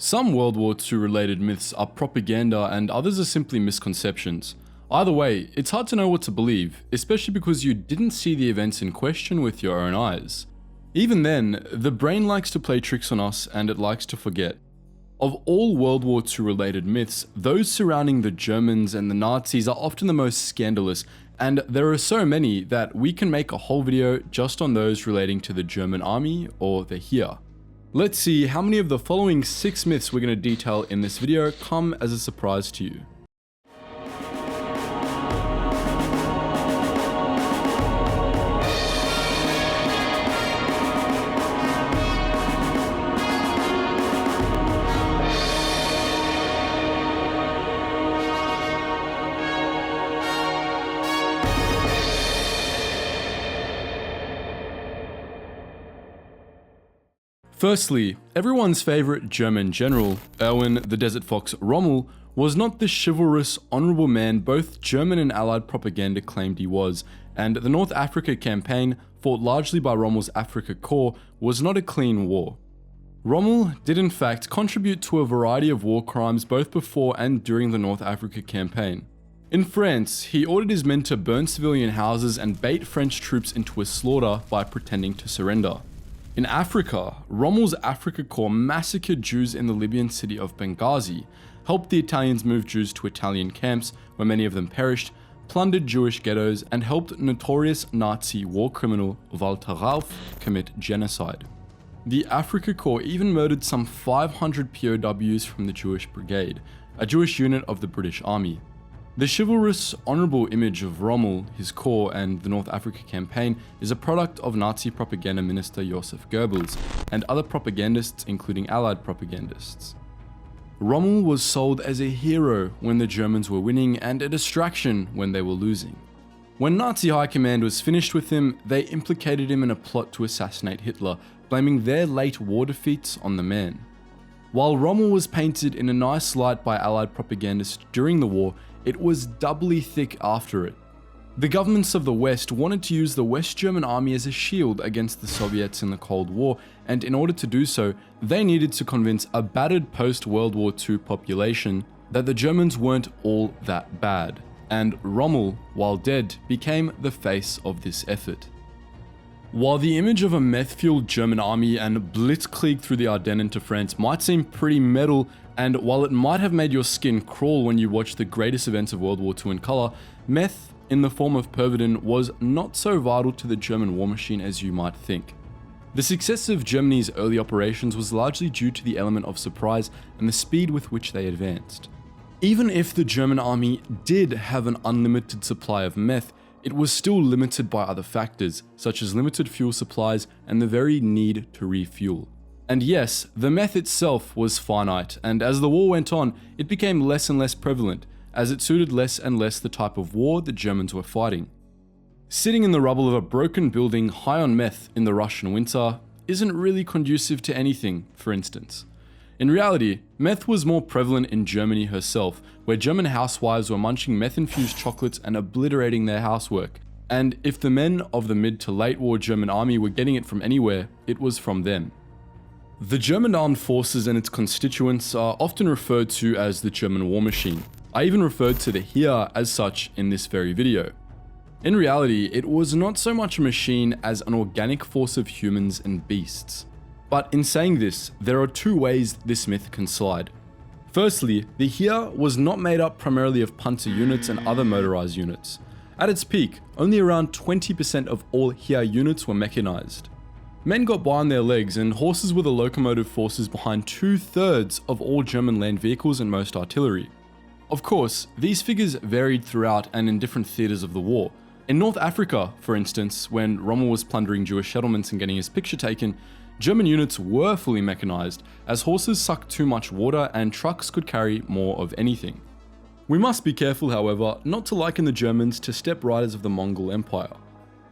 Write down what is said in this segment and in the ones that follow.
Some World War II related myths are propaganda and others are simply misconceptions. Either way, it's hard to know what to believe, especially because you didn't see the events in question with your own eyes. Even then, the brain likes to play tricks on us and it likes to forget. Of all World War II related myths, those surrounding the Germans and the Nazis are often the most scandalous, and there are so many that we can make a whole video just on those relating to the German army or the Heer. Let's see how many of the following 6 myths we're going to detail in this video come as a surprise to you. Firstly, everyone's favourite German general, Erwin the Desert Fox Rommel, was not the chivalrous, honourable man both German and Allied propaganda claimed he was, and the North Africa campaign, fought largely by Rommel's Afrika Korps, was not a clean war. Rommel did in fact contribute to a variety of war crimes both before and during the North Africa campaign. In France, he ordered his men to burn civilian houses and bait French troops into a slaughter by pretending to surrender. In Africa, Rommel's Afrika Korps massacred Jews in the Libyan city of Benghazi, helped the Italians move Jews to Italian camps where many of them perished, plundered Jewish ghettos, and helped notorious Nazi war criminal Walter Rauff commit genocide. The Afrika Korps even murdered some 500 POWs from the Jewish Brigade, a Jewish unit of the British Army. The chivalrous, honourable image of Rommel, his corps, and the North Africa campaign is a product of Nazi propaganda minister Joseph Goebbels and other propagandists, including Allied propagandists. Rommel was sold as a hero when the Germans were winning and a distraction when they were losing. When Nazi high command was finished with him, they implicated him in a plot to assassinate Hitler, blaming their late war defeats on the man. While Rommel was painted in a nice light by Allied propagandists during the war, it was doubly thick after it. The governments of the West wanted to use the West German army as a shield against the Soviets in the Cold War, and in order to do so, they needed to convince a battered post-World War II population that the Germans weren't all that bad, and Rommel, while dead, became the face of this effort. While the image of a meth-fueled German army and blitzkrieg through the Ardennes into France might seem pretty metal, and while it might have made your skin crawl when you watched the greatest events of World War II in colour, meth, in the form of Pervitin, was not so vital to the German war machine as you might think. The success of Germany's early operations was largely due to the element of surprise and the speed with which they advanced. Even if the German army did have an unlimited supply of meth, it was still limited by other factors, such as limited fuel supplies and the very need to refuel. And yes, the meth itself was finite, and as the war went on, it became less and less prevalent, as it suited less and less the type of war the Germans were fighting. Sitting in the rubble of a broken building high on meth in the Russian winter isn't really conducive to anything, for instance. In reality, meth was more prevalent in Germany herself, where German housewives were munching meth-infused chocolates and obliterating their housework. And if the men of the mid to late war German army were getting it from anywhere, it was from them. The German armed forces and its constituents are often referred to as the German war machine. I even referred to the Heer as such in this very video. In reality, it was not so much a machine as an organic force of humans and beasts. But in saying this, there are 2 ways this myth can slide. Firstly, the Heer was not made up primarily of Panzer units and other motorized units. At its peak, only around 20% of all Heer units were mechanized. Men got by on their legs, and horses were the locomotive forces behind 2/3 of all German land vehicles and most artillery. Of course, these figures varied throughout and in different theatres of the war. In North Africa, for instance, when Rommel was plundering Jewish settlements and getting his picture taken, German units were fully mechanized, as horses sucked too much water and trucks could carry more of anything. We must be careful, however, not to liken the Germans to step riders of the Mongol Empire.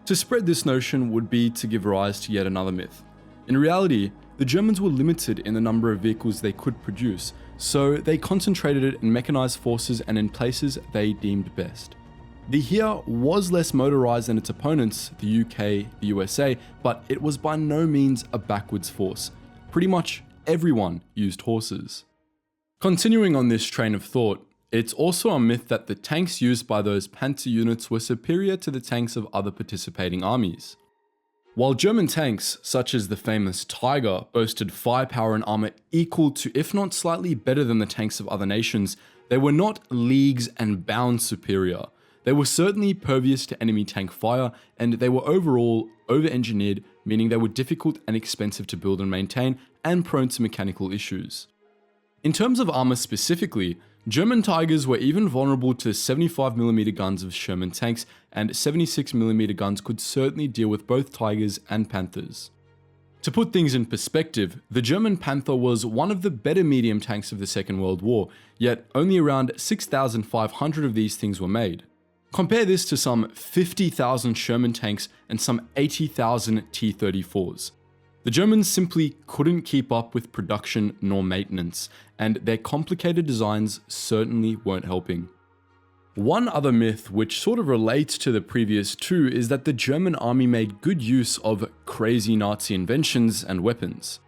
To spread this notion would be to give rise to yet another myth. In reality, the Germans were limited in the number of vehicles they could produce, so they concentrated it in mechanized forces and in places they deemed best. The Heer was less motorized than its opponents, the UK, the USA, but it was by no means a backwards force. Pretty much everyone used horses. Continuing on this train of thought, it's also a myth that the tanks used by those panzer units were superior to the tanks of other participating armies. While German tanks, such as the famous Tiger, boasted firepower and armor equal to, if not slightly better than the tanks of other nations, they were not leagues and bounds superior. They were certainly pervious to enemy tank fire, and they were overall over-engineered, meaning they were difficult and expensive to build and maintain, and prone to mechanical issues. In terms of armor specifically, German Tigers were even vulnerable to 75mm guns of Sherman tanks, and 76mm guns could certainly deal with both Tigers and Panthers. To put things in perspective, the German Panther was one of the better medium tanks of the Second World War, yet only around 6,500 of these things were made. Compare this to some 50,000 Sherman tanks and some 80,000 T-34s. The Germans simply couldn't keep up with production nor maintenance, and their complicated designs certainly weren't helping. One other myth which sort of relates to the previous two is that the German army made good use of crazy Nazi inventions and weapons.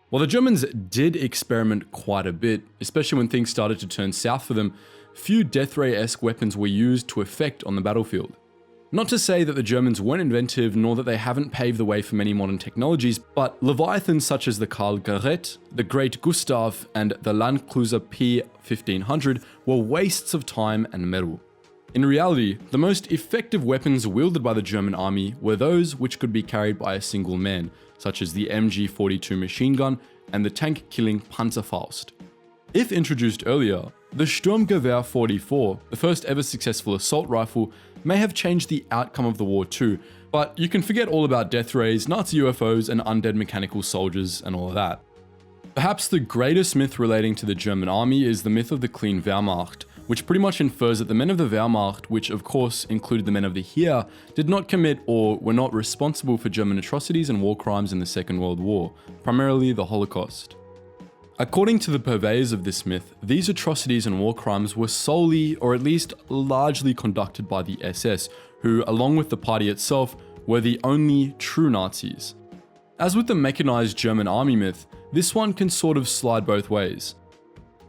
While the Germans did experiment quite a bit, especially when things started to turn south for them, few death ray-esque weapons were used to effect on the battlefield. Not to say that the Germans weren't inventive, nor that they haven't paved the way for many modern technologies, but Leviathans such as the Karl Garret, the Great Gustav, and the Landcruiser P-1500 were wastes of time and metal. In reality, the most effective weapons wielded by the German army were those which could be carried by a single man, such as the MG-42 machine gun and the tank-killing Panzerfaust. If introduced earlier, the Sturmgewehr 44, the first ever successful assault rifle, may have changed the outcome of the war too, but you can forget all about death rays, Nazi UFOs, and undead mechanical soldiers and all of that. Perhaps the greatest myth relating to the German army is the myth of the clean Wehrmacht, which pretty much infers that the men of the Wehrmacht, which of course included the men of the Heer, did not commit or were not responsible for German atrocities and war crimes in the Second World War, primarily the Holocaust. According to the purveyors of this myth, these atrocities and war crimes were solely, or at least largely, conducted by the SS, who, along with the party itself, were the only true Nazis. As with the mechanized German army myth, this one can sort of slide both ways.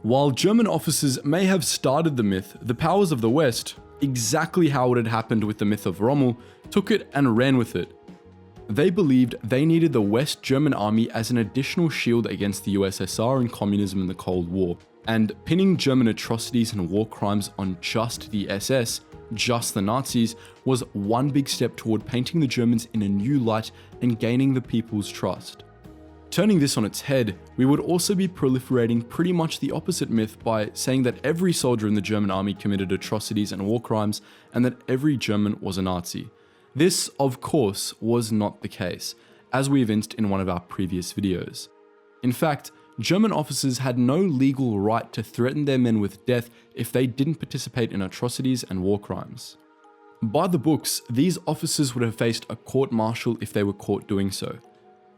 While German officers may have started the myth, the powers of the West, exactly how it had happened with the myth of Rommel, took it and ran with it. They believed they needed the West German army as an additional shield against the USSR and communism in the Cold War, and pinning German atrocities and war crimes on just the SS, just the Nazis, was one big step toward painting the Germans in a new light and gaining the people's trust. Turning this on its head, we would also be proliferating pretty much the opposite myth by saying that every soldier in the German army committed atrocities and war crimes, and that every German was a Nazi. This, of course, was not the case, as we evinced in one of our previous videos. In fact, German officers had no legal right to threaten their men with death if they didn't participate in atrocities and war crimes. By the books, these officers would have faced a court-martial if they were caught doing so.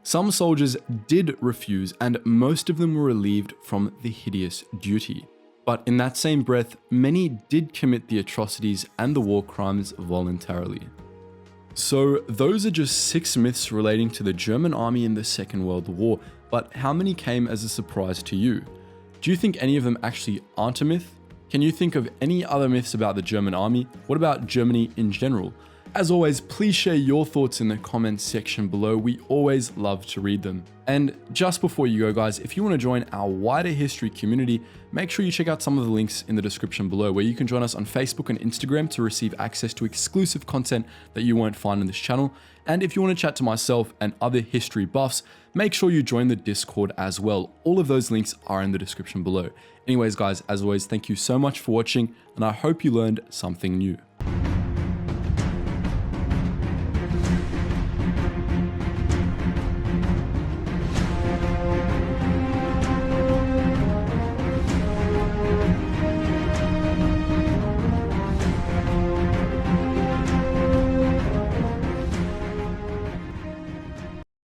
Some soldiers did refuse, and most of them were relieved from the hideous duty. But in that same breath, many did commit the atrocities and the war crimes voluntarily. So those are just 6 myths relating to the German army in the Second World War, but how many came as a surprise to you? Do you think any of them actually aren't a myth? Can you think of any other myths about the German army? What about Germany in general? As always, please share your thoughts in the comments section below. We always love to read them. And just before you go, guys, if you want to join our wider history community, make sure you check out some of the links in the description below, where you can join us on Facebook and Instagram to receive access to exclusive content that you won't find on this channel. And if you want to chat to myself and other history buffs, make sure you join the Discord as well. All of those links are in the description below. Anyways, guys, as always, thank you so much for watching, and I hope you learned something new.